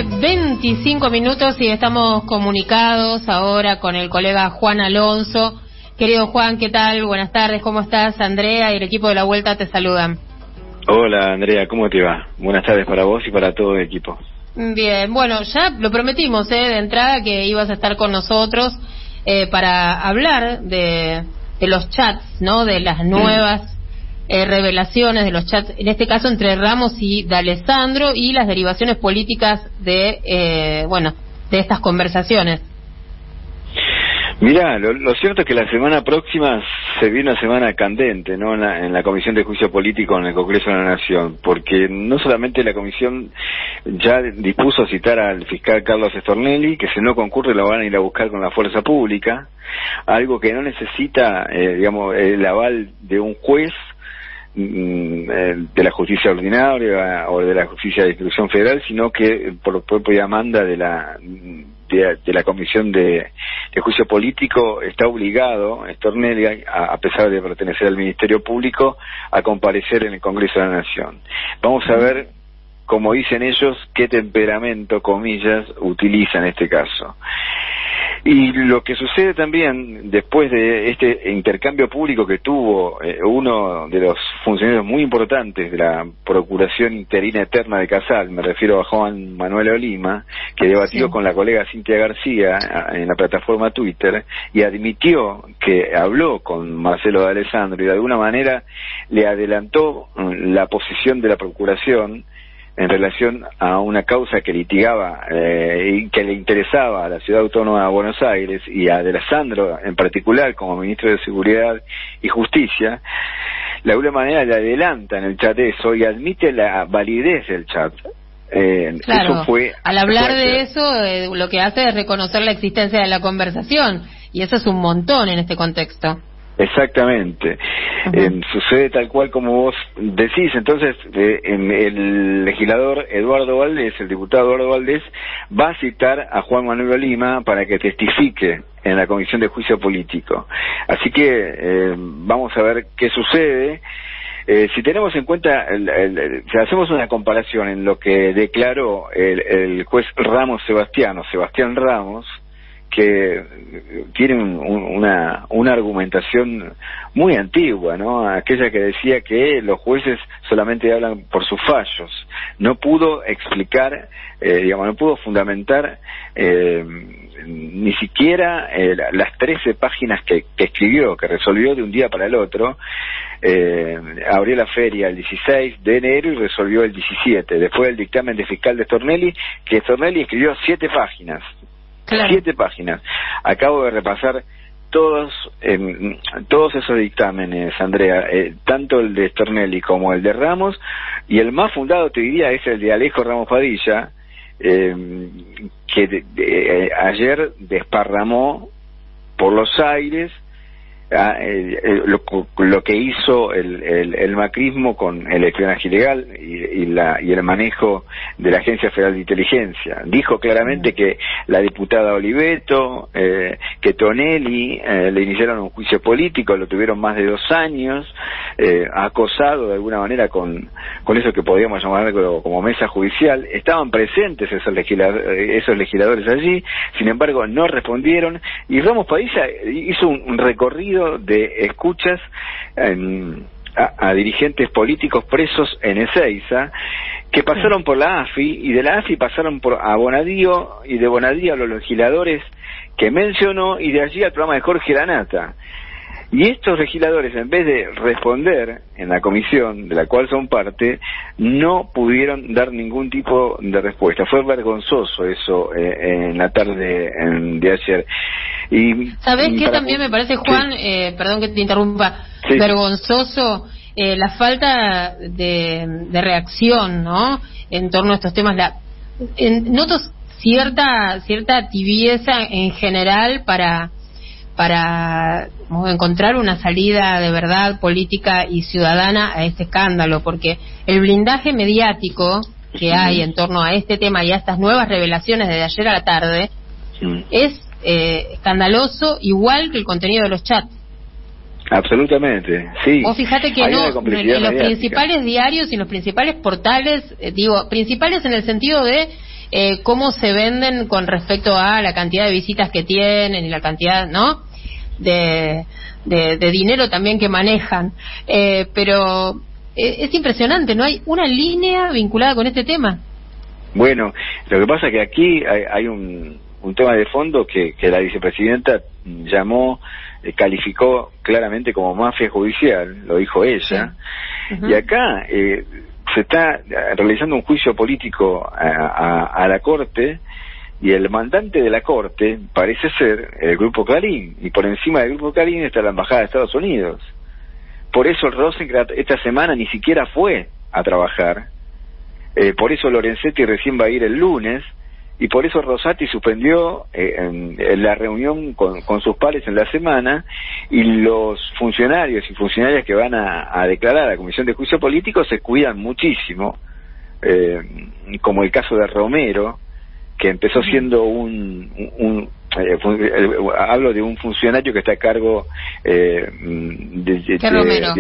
9:25 y estamos comunicados ahora con el colega Juan Alonso. Querido Juan, ¿qué tal? Buenas tardes, ¿cómo estás? Andrea y el equipo de La Vuelta te saludan. Hola Andrea, ¿cómo te va? Buenas tardes para vos y para todo el equipo. Bien, bueno, ya lo prometimos de entrada que ibas a estar con nosotros para hablar de los chats, ¿no? De las nuevas revelaciones de los chats, en este caso entre Ramos y D'Alessandro, y las derivaciones políticas de estas conversaciones. Mirá, lo cierto es que la semana próxima se viene una semana candente, ¿no? En la Comisión de Juicio Político en el Congreso de la Nación, porque no solamente la Comisión ya dispuso citar al fiscal Carlos Stornelli, que si no concurre lo van a ir a buscar con la fuerza pública, algo que no necesita, el aval de un juez de la justicia ordinaria o de la justicia de instrucción federal, sino que por propia demanda de la Comisión de Juicio Político está obligado Stornelli, a pesar de pertenecer al Ministerio Público, a comparecer en el Congreso de la Nación. Vamos a ver, como dicen ellos, qué temperamento, comillas, utiliza en este caso. Y lo que sucede también después de este intercambio público que tuvo uno de los funcionarios muy importantes de la Procuración Interina Eterna de Casal, me refiero a Juan Manuel Olima, que debatió con la colega Cintia García en la plataforma Twitter y admitió que habló con Marcelo D'Alessandro y de alguna manera le adelantó la posición de la Procuración en relación a una causa que litigaba y que le interesaba a la Ciudad Autónoma de Buenos Aires y a D'Alessandro en particular como ministro de Seguridad y Justicia. De alguna manera le adelanta en el chat eso y admite la validez del chat. Claro, eso fue, al hablar de eso lo que hace es reconocer la existencia de la conversación, y eso es un montón en este contexto. Exactamente. Sucede tal cual como vos decís. Entonces el legislador Eduardo Valdés, el diputado Eduardo Valdés, va a citar a Juan Manuel Olima para que testifique en la Comisión de Juicio Político. Así que vamos a ver qué sucede. Si tenemos en cuenta, si hacemos una comparación en lo que declaró el juez Sebastián Ramos, que tiene una argumentación muy antigua, ¿no? Aquella que decía que los jueces solamente hablan por sus fallos. No pudo explicar, no pudo fundamentar ni siquiera las 13 páginas que escribió, que resolvió de un día para el otro. Abrió la feria el 16 de enero y resolvió el 17, después del dictamen de fiscal de Stornelli, que Stornelli escribió 7 páginas. Claro. 7 páginas. Acabo de repasar todos esos dictámenes, Andrea, tanto el de Stornelli como el de Ramos, y el más fundado, te diría, es el de Alejo Ramos Padilla, que ayer desparramó por los aires lo que hizo el macrismo con el espionaje ilegal y el manejo de la Agencia Federal de Inteligencia. Dijo claramente que la diputada Oliveto, que Tonelli le iniciaron un juicio político, lo tuvieron más de 2 años, acosado de alguna manera con eso que podríamos llamar como mesa judicial. Estaban presentes esos legisladores allí, sin embargo no respondieron, y Ramos Padilla hizo un recorrido de escuchas a dirigentes políticos presos en Ezeiza, que pasaron por la AFI, y de la AFI pasaron a Bonadío, y de Bonadío a los legisladores que mencionó, y de allí al programa de Jorge Lanata. Y estos legisladores, en vez de responder en la comisión de la cual son parte, no pudieron dar ningún tipo de respuesta. Fue vergonzoso eso en la tarde de ayer. Y ¿sabés qué también me parece, Juan? Sí. Perdón que te interrumpa. Sí. Vergonzoso la falta de reacción, ¿no? En torno a estos temas. Noto cierta tibieza en general para encontrar una salida de verdad política y ciudadana a este escándalo, porque el blindaje mediático que hay en torno a este tema y a estas nuevas revelaciones de ayer a la tarde es escandaloso, igual que el contenido de los chats. Absolutamente, sí. Vos fíjate que en los principales diarios y en los principales portales, principales en el sentido de cómo se venden con respecto a la cantidad de visitas que tienen y la cantidad, ¿no?, de dinero también que manejan, pero es impresionante, no hay una línea vinculada con este tema. Bueno, lo que pasa es que aquí hay un tema de fondo que la vicepresidenta llamó, calificó claramente como mafia judicial, lo dijo ella, y acá se está realizando un juicio político a la Corte, y el mandante de la Corte parece ser el Grupo Clarín, y por encima del Grupo Clarín está la Embajada de Estados Unidos. Por eso Rosenkrantz esta semana ni siquiera fue a trabajar, por eso Lorenzetti recién va a ir el lunes, y por eso Rosati suspendió en la reunión con sus pares en la semana, y los funcionarios y funcionarias que van a declarar a la Comisión de Juicio Político se cuidan muchísimo, como el caso de Romero, que empezó siendo hablo de un funcionario que está a cargo Romero?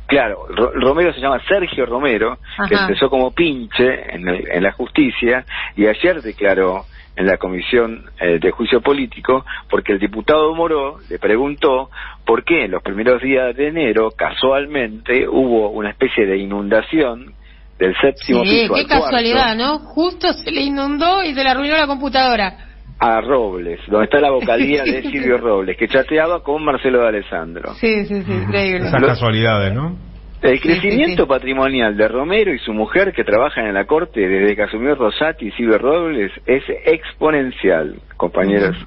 Claro, Romero se llama Sergio Romero, que empezó como pinche en la justicia, y ayer declaró en la Comisión de Juicio Político, porque el diputado Moró le preguntó por qué en los primeros días de enero, casualmente, hubo una especie de inundación del séptimo piso al qué casualidad, ¿no? Justo se le inundó y se le arruinó la computadora. A Robles, donde está la vocalía de Silvio Robles, que chateaba con Marcelo de Alessandro. Sí, increíble. Esas casualidades, ¿no? El crecimiento patrimonial de Romero y su mujer, que trabajan en la Corte desde que asumió Rosati y Silvio Robles, es exponencial, compañeros.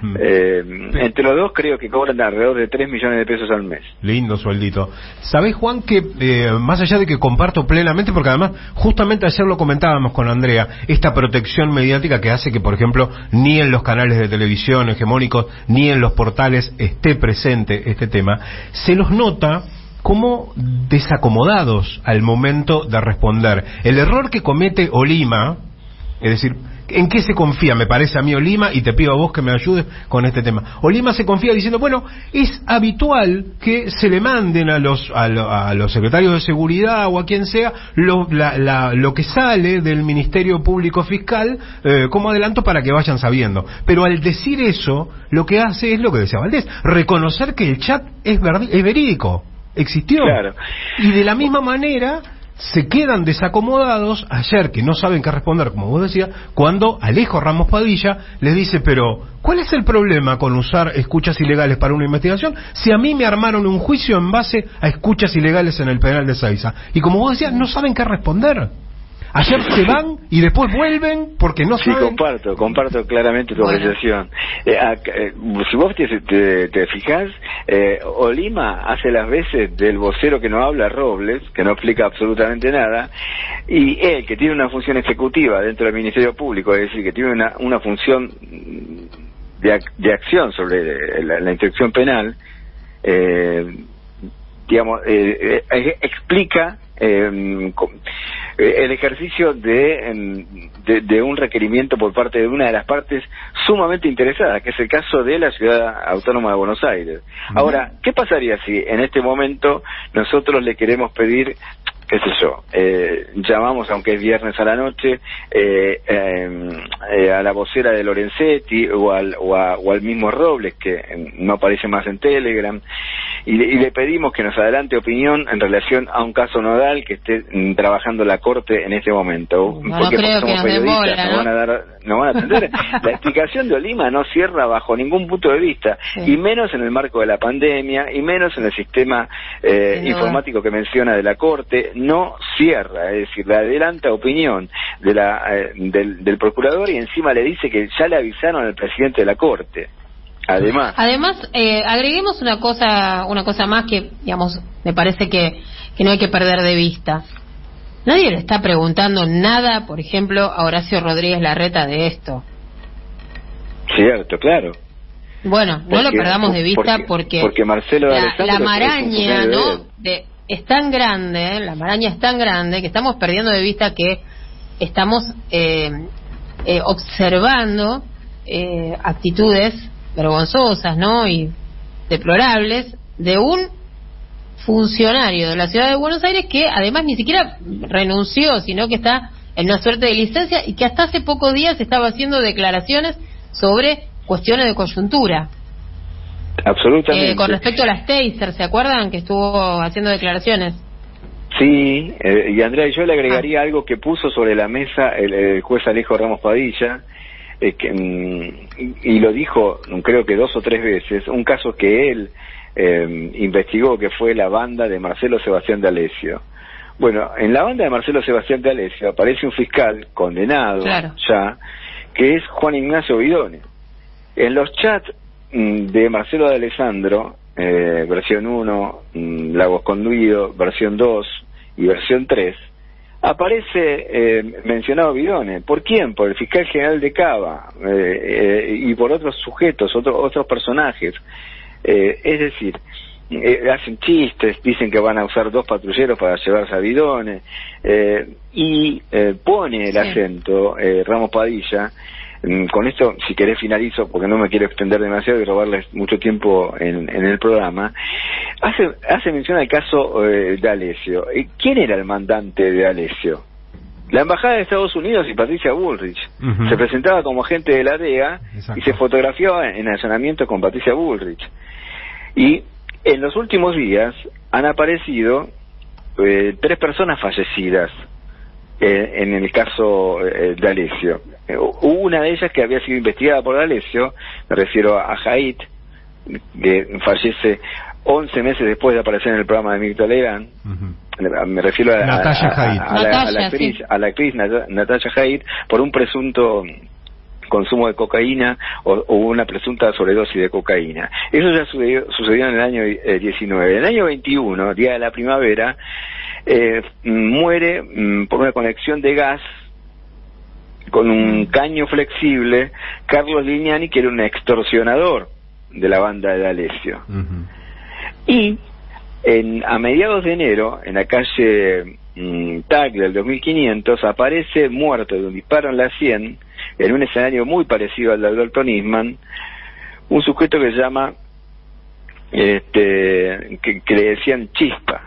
Entre los dos creo que cobran alrededor de 3 millones de pesos al mes. Lindo sueldito. ¿Sabés, Juan, que más allá de que comparto plenamente, porque además justamente ayer lo comentábamos con Andrea, esta protección mediática que hace que, por ejemplo, ni en los canales de televisión hegemónicos, ni en los portales esté presente este tema, se los nota como desacomodados al momento de responder. El error que comete Olima, es decir, ¿en qué se confía? Me parece a mí Olima, y te pido a vos que me ayudes con este tema. Olima se confía diciendo, bueno, es habitual que se le manden a los secretarios de seguridad o a quien sea lo que sale del Ministerio Público Fiscal como adelanto para que vayan sabiendo. Pero al decir eso, lo que hace es lo que decía Valdés, reconocer que el chat es verídico. Existió. Claro. Y de la misma manera se quedan desacomodados ayer, que no saben qué responder, como vos decías, cuando Alejo Ramos Padilla les dice, pero ¿cuál es el problema con usar escuchas ilegales para una investigación si a mí me armaron un juicio en base a escuchas ilegales en el penal de Seiza? Y como vos decías, no saben qué responder. Ayer se van y después vuelven porque no saben. Sí, comparto claramente tu apreciación. Si vos te fijás, Olima hace las veces del vocero que no habla, Robles, que no explica absolutamente nada, y él, que tiene una función ejecutiva dentro del Ministerio Público, es decir, que tiene una función de acción sobre la instrucción penal, explica el ejercicio de un requerimiento por parte de una de las partes sumamente interesada, que es el caso de la Ciudad Autónoma de Buenos Aires. Ahora, ¿qué pasaría si en este momento nosotros le queremos pedir, qué sé yo, llamamos, aunque es viernes a la noche, a la vocera de Lorenzetti o al mismo Robles, que no aparece más en Telegram, y le pedimos que nos adelante opinión en relación a un caso nodal que esté trabajando la Corte en este momento? No creo que nos demora, ¿no? Nos van a atender. La explicación de Olima no cierra bajo ningún punto de vista, y menos en el marco de la pandemia, y menos en el sistema informático que menciona de la Corte. No cierra, es decir, le adelanta opinión del procurador, y encima le dice que ya le avisaron al presidente de la Corte. Además, agreguemos una cosa más que, digamos, me parece que no hay que perder de vista. Nadie le está preguntando nada, por ejemplo, a Horacio Rodríguez Larreta de esto. Cierto, claro. Bueno, no lo perdamos de vista porque Marcelo la maraña, ¿no? Es tan grande, la maraña es tan grande que estamos perdiendo de vista que estamos observando actitudes vergonzosas, ¿no? Y deplorables de un funcionario de la Ciudad de Buenos Aires que además ni siquiera renunció, sino que está en una suerte de licencia y que hasta hace pocos días estaba haciendo declaraciones sobre cuestiones de coyuntura. Absolutamente. Con respecto a las Taser, ¿se acuerdan que estuvo haciendo declaraciones? Sí, y Andrea, yo le agregaría algo que puso sobre la mesa el juez Alejo Ramos Padilla, y lo dijo, creo que 2 o 3 veces, un caso que él investigó, que fue la banda de Marcelo Sebastián D'Alessio. Bueno, en la banda de Marcelo Sebastián D'Alessio aparece un fiscal condenado ya, que es Juan Ignacio Bidone. En los chats de Marcelo D'Alessandro, versión 1, Lago Escondido, versión 2 y versión 3, aparece mencionado Bidone. ¿Por quién? Por el fiscal general de Cava y por otros sujetos, otros personajes. Es decir, hacen chistes, dicen que van a usar 2 patrulleros para llevarse a Bidone, y pone el acento Ramos Padilla. Con esto, si querés finalizo, porque no me quiero extender demasiado y robarles mucho tiempo en el programa. Hace mención al caso de D'Alessio. ¿Quién era el mandante de D'Alessio? La embajada de Estados Unidos y Patricia Bullrich. Se presentaba como agente de la DEA. Exacto. Y se fotografiaba en allanamiento con Patricia Bullrich. Y en los últimos días han aparecido 3 personas fallecidas en el caso D'Alessio. Una de ellas que había sido investigada por D'Alessio, me refiero a Haidt, que fallece 11 meses después de aparecer en el programa de Mirta Legrand. Me refiero a la actriz Natalia Haidt, por un presunto consumo de cocaína o una presunta sobredosis de cocaína. Eso ya sucedió en el año 19. En el año 21, día de la primavera, muere por una conexión de gas con un caño flexible Carlos Lignani, que era un extorsionador de la banda de D'Alessio. Y a mediados de enero, en la calle Tagle del 2500, aparece muerto de un disparo en la sien, en un escenario muy parecido al de Alberto Nisman, un sujeto que se llama que le decían Chispa.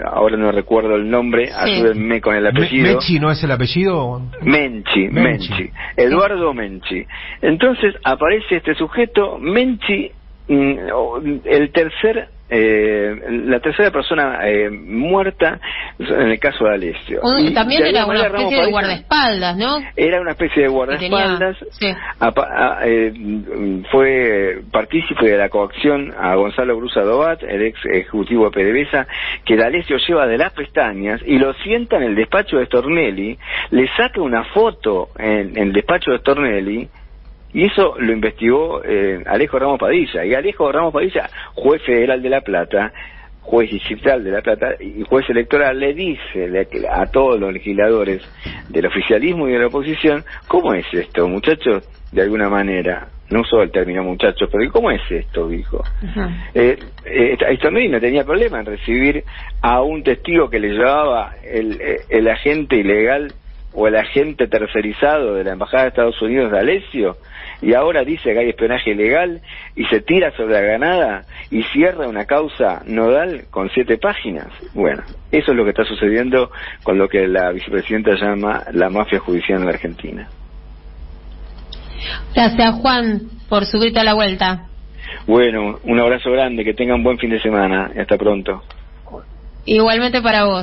Ahora no recuerdo el nombre, ayúdenme con el apellido. ¿Menchi no es el apellido? Menchi. Eduardo Menchi. Entonces aparece este sujeto, Menchi, la tercera persona muerta en el caso de D'Alessio. También era una especie de guardaespaldas, ¿no? Era una especie de guardaespaldas. Fue partícipe de la coacción a Gonzalo Brusa Dobat, el ex ejecutivo de PDVSA, que D'Alessio lleva de las pestañas y lo sienta en el despacho de Stornelli, le saca una foto en el despacho de Stornelli. Y eso lo investigó Alejo Ramos Padilla. Y Alejo Ramos Padilla, juez federal de La Plata, juez distrital de La Plata y juez electoral, le dice a todos los legisladores del oficialismo y de la oposición: ¿cómo es esto, muchachos? De alguna manera, no usó el término muchachos, pero ¿cómo es esto? Dijo. Stornelli no tenía problema en recibir a un testigo que le llevaba el agente ilegal o el agente tercerizado de la embajada de Estados Unidos, D'Alessio, y ahora dice que hay espionaje ilegal y se tira sobre la granada y cierra una causa nodal con 7 páginas. Bueno, eso es lo que está sucediendo con lo que la vicepresidenta llama la mafia judicial en la Argentina. Gracias, Juan, por subirte a la vuelta. Bueno, un abrazo grande, que tengan buen fin de semana y hasta pronto. Igualmente para vos.